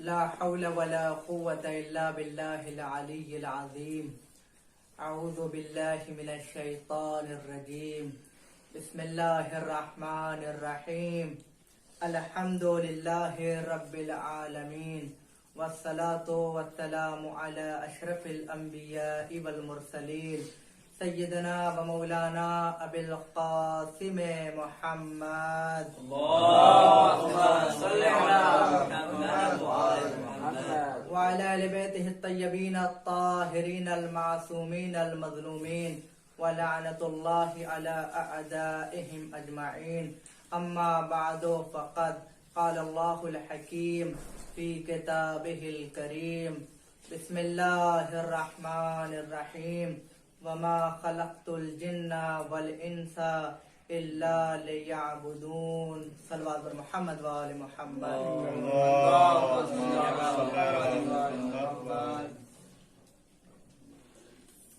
لا حول ولا قوة إلا بالله العلي العظيم. أعوذ بالله من الشيطان الرجيم. بسم الله الرحمن الرحيم. الحمد لله رب العالمين، والصلاة والسلام على أشرف الأنبياء والمرسلين سيدنا ومولانا أبي القاسم محمد. اللهم صل على محمد وعلى آل بيته الطيبين الطاهرين المعصومين المظلومين، ولعنة الله على أعدائهم أجمعين. أما بعد، فقد قال الله الحكيم في كتابه الكريم: بسم الله الرحمن الرحيم. وما خلقت الجن والإنس إلا ليعبدون. صلوات بر محمد وآل محمد.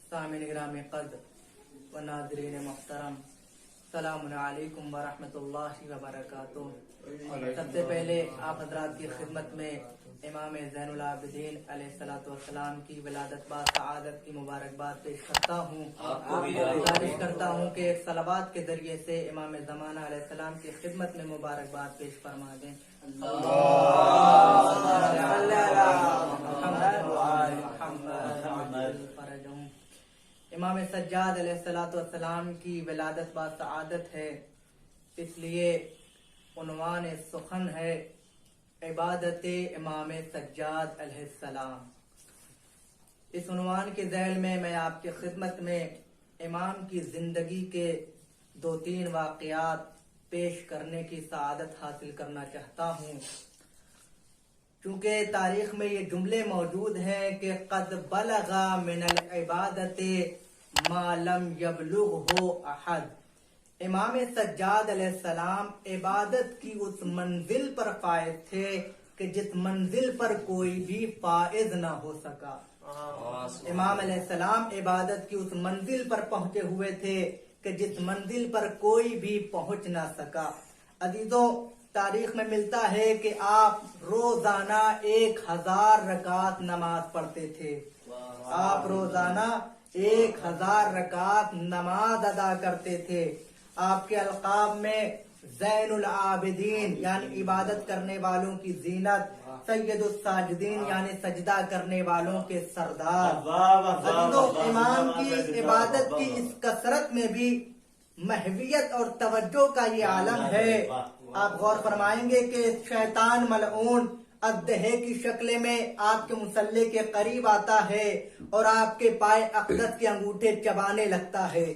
سامعین گرامی قدر و ناظرین محترم، السلام علیکم ورحمۃ اللہ وبرکاتہ. سب سے پہلے آپ حضرات کی خدمت میں امام زین العابدین علیہ الصلوۃ والسلام کی ولادت با سعادت کی مبارکباد پیش کرتا ہوں. گزارش کرتا ہوں کہ ایک صلوات کے ذریعے سے امام زمانہ علیہ السلام کی خدمت میں مبارکباد پیش فرما دیں. امام سجاد علیہ الصلوۃ والسلام کی ولادت با سعادت ہے، اس لیے عنوان سخن ہے عبادت امام سجاد علیہ السلام. اس عنوان کے ذیل میں میں آپ کی خدمت میں امام کی زندگی کے 2-3 واقعات پیش کرنے کی سعادت حاصل کرنا چاہتا ہوں. چونکہ تاریخ میں یہ جملے موجود ہیں کہ قد بلغ من العبادت ما لم یبلغہ احد. امام سجاد علیہ السلام عبادت کی اس منزل پر فائز تھے کہ جس منزل پر کوئی بھی فائز نہ ہو سکا. امام علیہ السلام عبادت کی اس منزل پر پہنچے ہوئے تھے کہ جس منزل پر کوئی بھی پہنچ نہ سکا. عزیزوں، تاریخ میں ملتا ہے کہ آپ روزانہ 1000 رکعت نماز پڑھتے تھے. آپ روزانہ 1000 رکعت نماز ادا کرتے تھے. آپ کے القاب میں زین العابدین یعنی عبادت کرنے والوں کی زینت، سید الساجدین یعنی سجدہ کرنے والوں کے سردار. امام کی عبادت کی اس کثرت میں بھی محویت اور توجہ کا یہ عالم ہے. آپ غور فرمائیں گے کہ شیطان ملعون اژدہے کی شکل میں آپ کے مصلی کے قریب آتا ہے اور آپ کے پائے اقدس کے انگوٹھے چبانے لگتا ہے،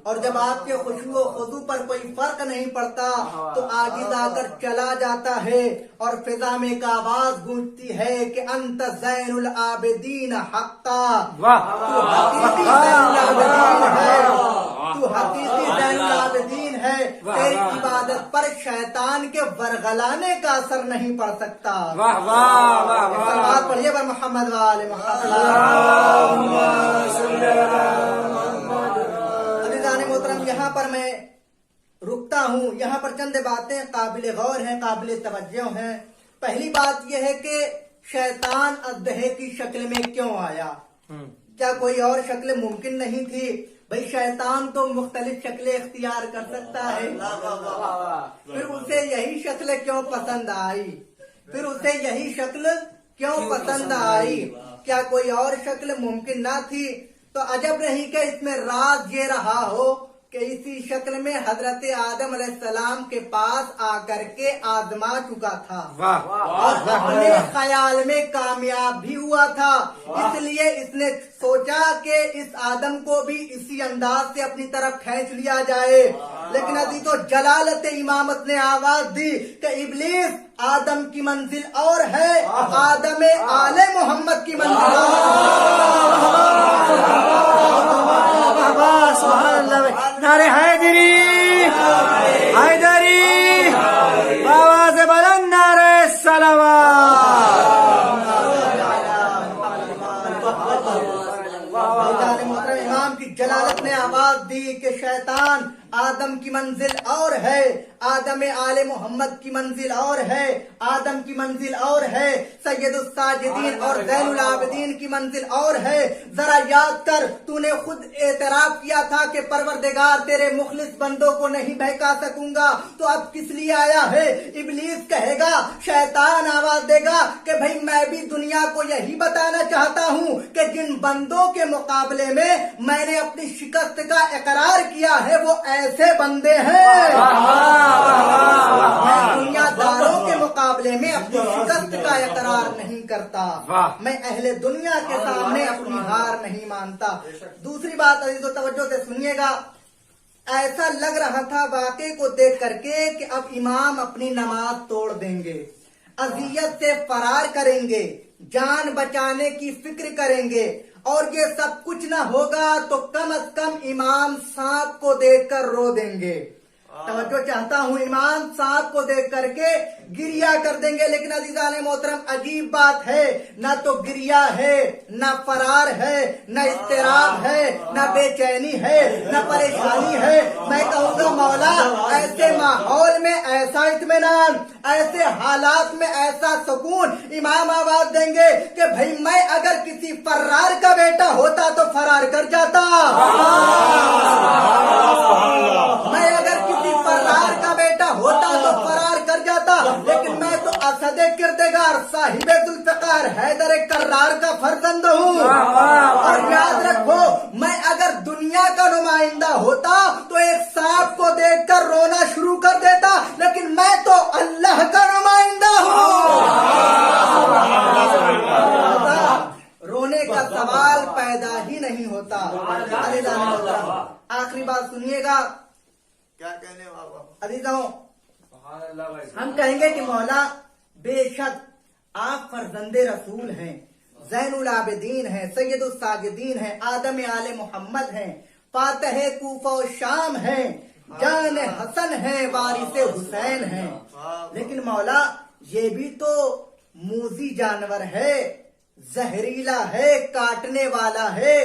اور جب آپ کے خشوع و خضوع پر کوئی فرق نہیں پڑتا تو عاجز آ کر چلا جاتا ہے اور فضا میں ایک آواز گونجتی ہے کہ انت زین العابدین حقا. تو حقیقی زین العابدین ہے. تیری عبادت پر شیطان کے ورغلانے کا اثر نہیں پڑ سکتا. صلوات پڑھیے بر محمد وآل محمد. محترم، یہاں پر میں رکتا ہوں. یہاں پر چند باتیں قابل غور ہیں، قابل توجہ ہیں. پہلی بات یہ ہے کہ شیطان اژدہے کی شکل میں کیوں آیا؟ کیا کوئی اور شکل ممکن نہیں تھی؟ بھئی شیطان تو مختلف شکلیں اختیار کر سکتا ہے. پھر اسے یہی شکل کیوں پسند آئی؟ کیا کوئی اور شکل ممکن نہ تھی؟ تو عجب نہیں کہ اس میں راز یہ رہا ہو کہ اسی شکل میں حضرت آدم علیہ السلام کے پاس آ کر کے آزما چکا تھا اور اپنے خیال میں کامیاب بھی ہوا تھا. اس لیے اس نے سوچا کہ اس آدم کو بھی اسی انداز سے اپنی طرف کھینچ لیا جائے. لیکن عزیزو، جلالت امامت نے آواز دی کہ ابلیس، آدم کی منزل اور ہے، آدم آل محمد کی منزل اور. نعرے حیدری حیدری آواز بلند، نعرے صلوات. امام کی جلالت نے آواز دی کہ شیطان آدم کی منزل اور ہے، آدم آل محمد کی منزل اور ہے، آدم کی منزل اور ہے، سید الساجدین اور زین العابدین کی منزل اور ہے۔ ذرا یاد کر، تو نے خود اعتراف کیا تھا کہ پروردگار تیرے مخلص بندوں کو نہیں بہکا سکوں گا، تو اب کس لیے آیا ہے؟ ابلیس کہے گا، شیطان آواز دے گا کہ بھئی میں بھی دنیا کو یہی بتانا چاہتا ہوں کہ جن بندوں کے مقابلے میں نے اپنی شکست کا اقرار کیا ہے وہ ایسے بندے ہیں۔ میں دنیا داروں کے مقابلے میں اپنی شکست کا اقرار نہیں کرتا، میں اہل دنیا کے سامنے اپنی ہار نہیں مانتا۔ دوسری بات عزیز و توجہ سے سنیے گا، ایسا لگ رہا تھا واقعے کو دیکھ کر کے کہ اب امام اپنی نماز توڑ دیں گے، اذیت سے فرار کریں گے، جان بچانے کی فکر کریں گے، اور یہ سب کچھ نہ ہوگا تو کم از کم امام سانپ کو دیکھ کر رو دیں گے۔ توجہ چاہتا ہوں، امام سانپ کو دیکھ کر کے گریا کر دیں گے، لیکن عزیزان محترم عجیب بات ہے، نہ تو گریا ہے، نہ فرار ہے، نہ اضطراب ہے، نہ بے چینی ہے، نہ پریشانی ہے۔ میں کہوں گا مولا ایسے ماحول میں ایسا اطمینان، ایسے حالات میں ایسا سکون، امام آواز دیں گے کہ بھئی میں اگر کسی فرار کا بیٹا ہوتا تو فرار کر جاتا، میں اگر کسی فرار کا بیٹا ہوتا تو فرار کر جاتا، لیکن میں تو اسد کردگار صاحب ذوالفقار حیدر کرار کا فرزند ہوں۔ اور یاد رکھو، میں اگر دنیا کا نمائندہ ہوتا تو ایک سانپ کو دیکھ کر رونا شروع کر دیتا، لیکن میں تو اللہ کا نمائندہ ہوں۔ رونے کا سوال پیدا ہی نہیں ہوتا۔ آخری بات سنیے گا، کیا کہنے بابا؟ عزیزوں، ہم کہیں گے کہ مولا بے شک آپ فرزند رسول ہیں، زین العابدین ہیں، سید الساجدین ہیں، آدم آل محمد ہیں، فاتح کوفہ و شام ہیں، جان حسن ہیں، وارث حسین ہیں، لیکن مولا یہ بھی تو موذی جانور ہے، زہریلا ہے، کاٹنے والا ہے۔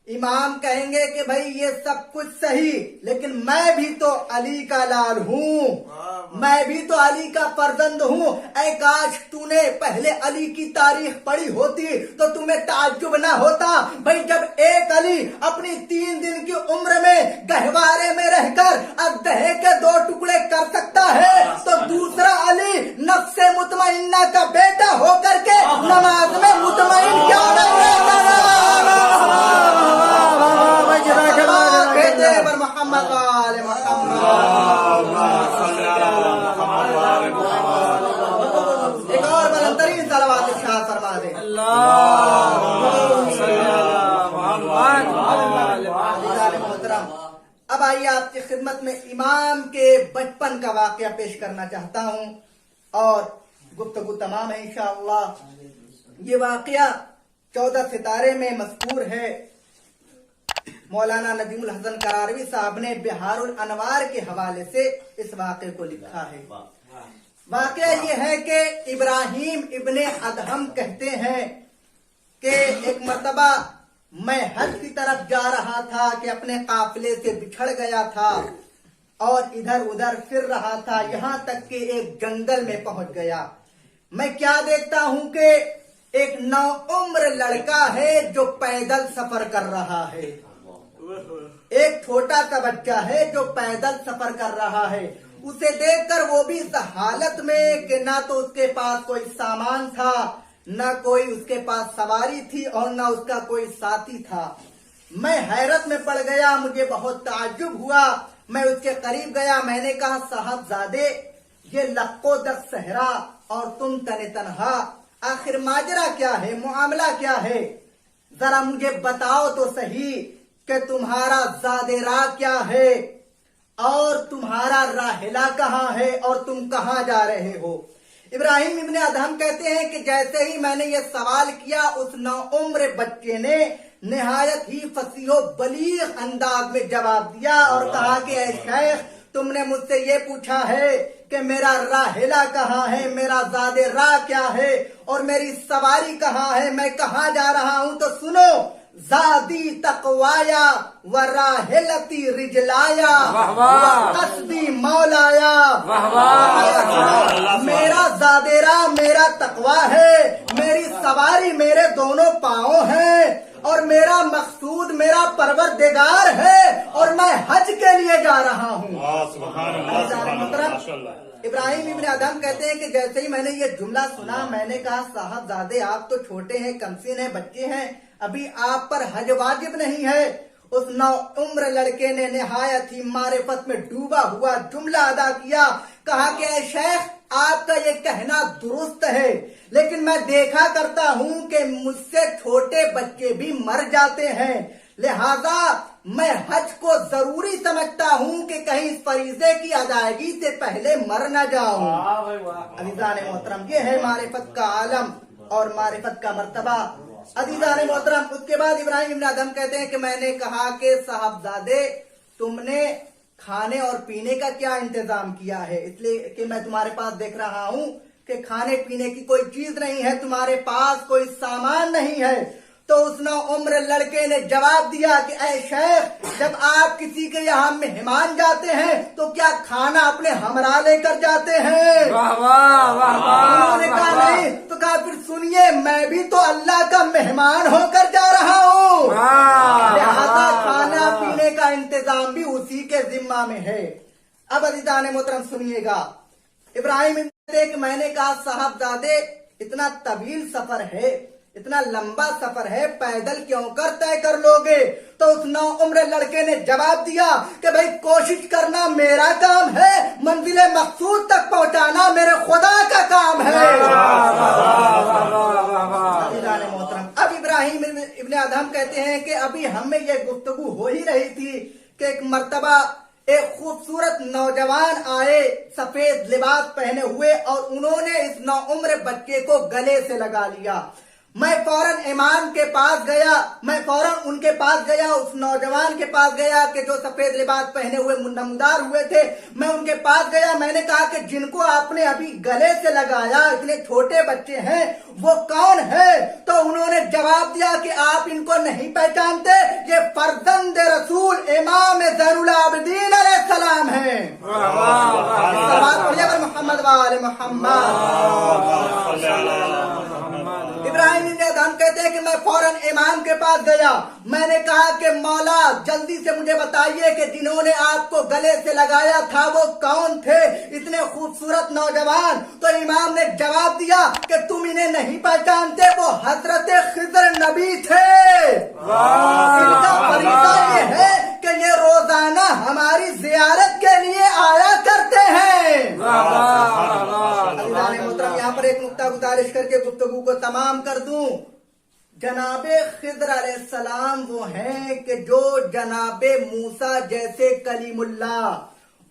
امام کہیں گے کہ بھئی یہ سب کچھ صحیح، لیکن میں بھی تو علی کا لال ہوں، میں بھی تو علی کا فرزند ہوں۔ اے کاش تو نے پہلے علی کی تاریخ پڑھی ہوتی تو تمہیں تعجب نہ ہوتا۔ بھئی جب ایک علی اپنی 3 دن کی عمر میں گہوارے میں رہ کر اژدہے کے 2 ٹکڑے کر سکتا ہے، تو دوسرا علی نفس مطمئنہ کا بیٹا ہو کر کے نماز میں مطمئن کیوں نہیں رہتا؟ محمد آل محمد، ایک اور بلندترین صلوات ارشاد فرما دیں۔ محترم، اب آئیے آپ کی خدمت میں امام کے بچپن کا واقعہ پیش کرنا چاہتا ہوں اور گفتگو تمام ہے انشاءاللہ۔ یہ واقعہ 14 ستارے میں مذکور ہے۔ مولانا ندیم الحسن کراروی صاحب نے بہار الانوار کے حوالے سے اس واقعے کو لکھا ہے۔ واقعہ یہ ہے کہ ابراہیم ابن ادہم کہتے ہیں کہ ایک مرتبہ میں حج کی طرف جا رہا تھا کہ اپنے قافلے سے بچھڑ گیا تھا اور ادھر ادھر پھر رہا تھا، یہاں تک کہ ایک جنگل میں پہنچ گیا۔ میں کیا دیکھتا ہوں کہ ایک نوعمر لڑکا ہے جو پیدل سفر کر رہا ہے، ایک چھوٹا سا بچہ ہے جو پیدل سفر کر رہا ہے۔ اسے دیکھ کر وہ بھی اس حالت میں کہ نہ تو اس کے پاس کوئی سامان تھا، نہ کوئی اس کے پاس سواری تھی اور نہ اس کا کوئی ساتھی تھا۔ میں حیرت میں پڑ گیا، مجھے بہت تعجب ہوا۔ میں اس کے قریب گیا، میں نے کہا صاحبزادے یہ لقو در صحرا اور تم تن تنہا، آخر ماجرا کیا ہے، معاملہ کیا ہے؟ ذرا مجھے بتاؤ تو صحیح کہ تمہارا زاد راہ کیا ہے اور تمہارا راحلہ کہاں ہے اور تم کہاں جا رہے ہو؟ ابراہیم ابن ادہم کہتے ہیں کہ جیسے ہی میں نے یہ سوال کیا، اس نوعمر بچے نے نہایت ہی فصیح و بلیغ انداز میں جواب دیا اور کہا کہ اے شیخ، تم نے مجھ سے یہ پوچھا ہے کہ میرا راحلہ کہاں ہے، میرا زاد راہ کیا ہے اور میری سواری کہاں ہے، میں کہاں جا رہا ہوں، تو سنو زادی تقوایا وراحلتی رجلایا وقصدی مولایا. میرا زادیرا میرا تقوا ہے، میری سواری میرے دونوں پاؤں ہیں، اور میرا مقصود میرا پروردگار ہے، اور میں حج کے لیے جا رہا ہوں. ابراہیم ابن ادہم کہتے ہیں کہ جیسے ہی میں نے یہ جملہ سنا میں نے کہا صاحبزادے آپ تو چھوٹے ہیں، کمسن ہیں، بچے ہیں، ابھی آپ پر حج واجب نہیں ہے. اس نو عمر لڑکے نے نہایت ہی معرفت میں ڈوبا ہوا جملہ ادا کیا، کہا کہ اے شیخ آپ کا یہ کہنا درست ہے، لیکن میں دیکھا کرتا ہوں کہ مجھ سے چھوٹے بچے بھی مر جاتے ہیں، لہذا میں حج کو ضروری سمجھتا ہوں کہ کہیں اس فریضے کی ادائیگی سے پہلے مر نہ جاؤں. عزیزان محترم، یہ ہے معرفت کا عالم اور معرفت کا مرتبہ. عزیزان محترم، اس کے بعد ابراہیم ابن ادہم کہتے ہیں کہ میں نے کہا کہ صاحبزادے تم نے کھانے اور پینے کا کیا انتظام کیا ہے؟ اس لیے کہ میں تمہارے پاس دیکھ رہا ہوں کہ کھانے پینے کی کوئی چیز نہیں ہے، تمہارے پاس کوئی سامان نہیں ہے. تو اس نو عمر لڑکے نے جواب دیا کہ اے شیخ جب آپ کسی کے یہاں مہمان جاتے ہیں تو کیا کھانا اپنے ہمراہ لے کر جاتے ہیں؟ انہوں نے کہا نہیں. تو کہا پھر سنیے میں بھی تو اللہ کا مہمان ہو کر جا رہا ہوں، لہذا کھانا پینے کا انتظام بھی اسی کے ذمہ میں ہے. اب عزیزان محترم سنیے گا، ابراہیم کہتے کہ میں نے کہا صاحبزادے اتنا طویل سفر ہے، اتنا لمبا سفر ہے، پیدل کیوں کر طے کر لو گے؟ تو اس نو عمر لڑکے نے جواب دیا کہ بھائی کوشش کرنا میرا کام ہے، منزل مقصود تک پہنچانا میرے خدا کا کام ہے. محترم، اب ابراہیم ابن ادہم کہتے ہیں کہ ابھی ہمیں یہ گفتگو ہو ہی رہی تھی کہ ایک مرتبہ ایک خوبصورت نوجوان آئے سفید لباس پہنے ہوئے، اور انہوں نے اس نو عمر بچے کو گلے سے لگا لیا. میں فوراً امام کے پاس گیا، میں فوراً ان کے پاس گیا، اس نوجوان کے پاس گیا کہ جو سفید لباس پہنے ہوئے نمودار ہوئے تھے. میں ان کے پاس گیا، میں نے کہا کہ جن کو آپ نے ابھی گلے سے لگایا اتنے چھوٹے بچے ہیں وہ کون ہے؟ تو انہوں نے جواب دیا کہ آپ ان کو نہیں پہچانتے، یہ فرزند رسول امام زین العابدین علیہ السلام ہیں. محمد وآل محمد. ابراہیم ابن ادہم کہتے ہیں کہ میں فوراً امام کے پاس گیا، میں نے کہا کہ مولا جلدی سے مجھے بتائیے کہ جنہوں نے آپ کو گلے سے لگایا تھا وہ کون تھے، اتنے خوبصورت نوجوان. تو امام نے جواب دیا کہ تم انہیں نہیں پہچانتے، وہ حضرت خضر نبی تھے. ان کا فریضہ یہ ہے کہ یہ روزانہ ہماری زیارت کے لیے آیا کرتے ہیں. محترم، یہاں پر ایک نقطہ گزارش کر کے گفتگو کو تمام کر دوں. جناب خضر علیہ السلام وہ ہیں کہ جو جناب موسیٰ جیسے کلیم اللہ،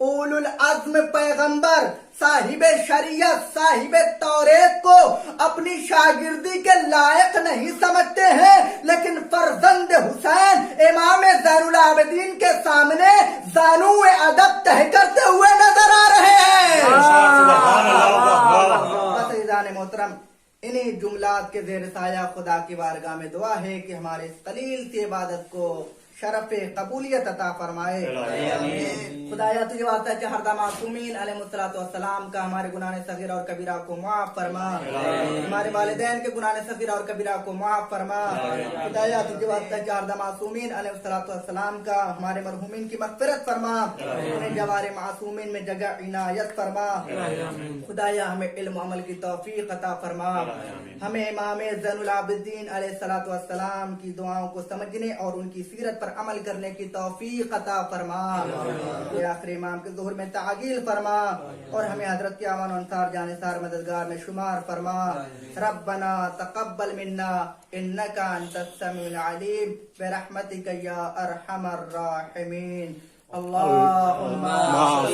اولو العزم پیغمبر، صاحب شریعت، صاحب توریت کو اپنی شاگردی کے لائق نہیں سمجھتے ہیں، لیکن فرزند حسین امام زین العابدین کے سامنے زانو ادب تہ کرتے ہوئے نظر آ رہے ہیں. محترم، انہی جملات کے زیر سایہ خدا کی بارگاہ میں دعا ہے کہ ہمارے اس قلیل سی عبادت کو شرف قبولیت عطا فرمائے. خدایا تجھے واسطہ ہے کہ ہر معصومین علیہ الصلوۃ والسلام کا ہمارے گناہ صغیر اور کبیرہ کو معاف فرما، ہمارے والدین کے گناہ صغیر اور کبیرہ کو معاف فرما. خدایا تجھے واسطہ ہے کہ ہر معصومین علیہ الصلوۃ والسلام کا ہمارے مرحومین کی مغفرت فرما، انہیں جوار معصومین میں جگہ عنایت فرما. خدایا ہمیں علم و عمل کی توفیق عطا فرما، ہمیں امام زین العابدین علیہ الصلوۃ والسلام کی دعاؤں کو سمجھنے اور ان کی سیرت پر عمل کرنے کی توفیق عطا فرما. آخر امام کے ظہور میں تعجیل فرما، اور ہمیں حضرت کے اعوان و انصار جانثار مددگار میں شمار فرما. ربنا تقبل منا انك انت السميع العليم برحمتك يا ارحم الراحمين. اللهم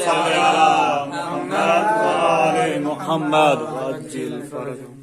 صل على محمد وعلى محمد وعجل فرجهم.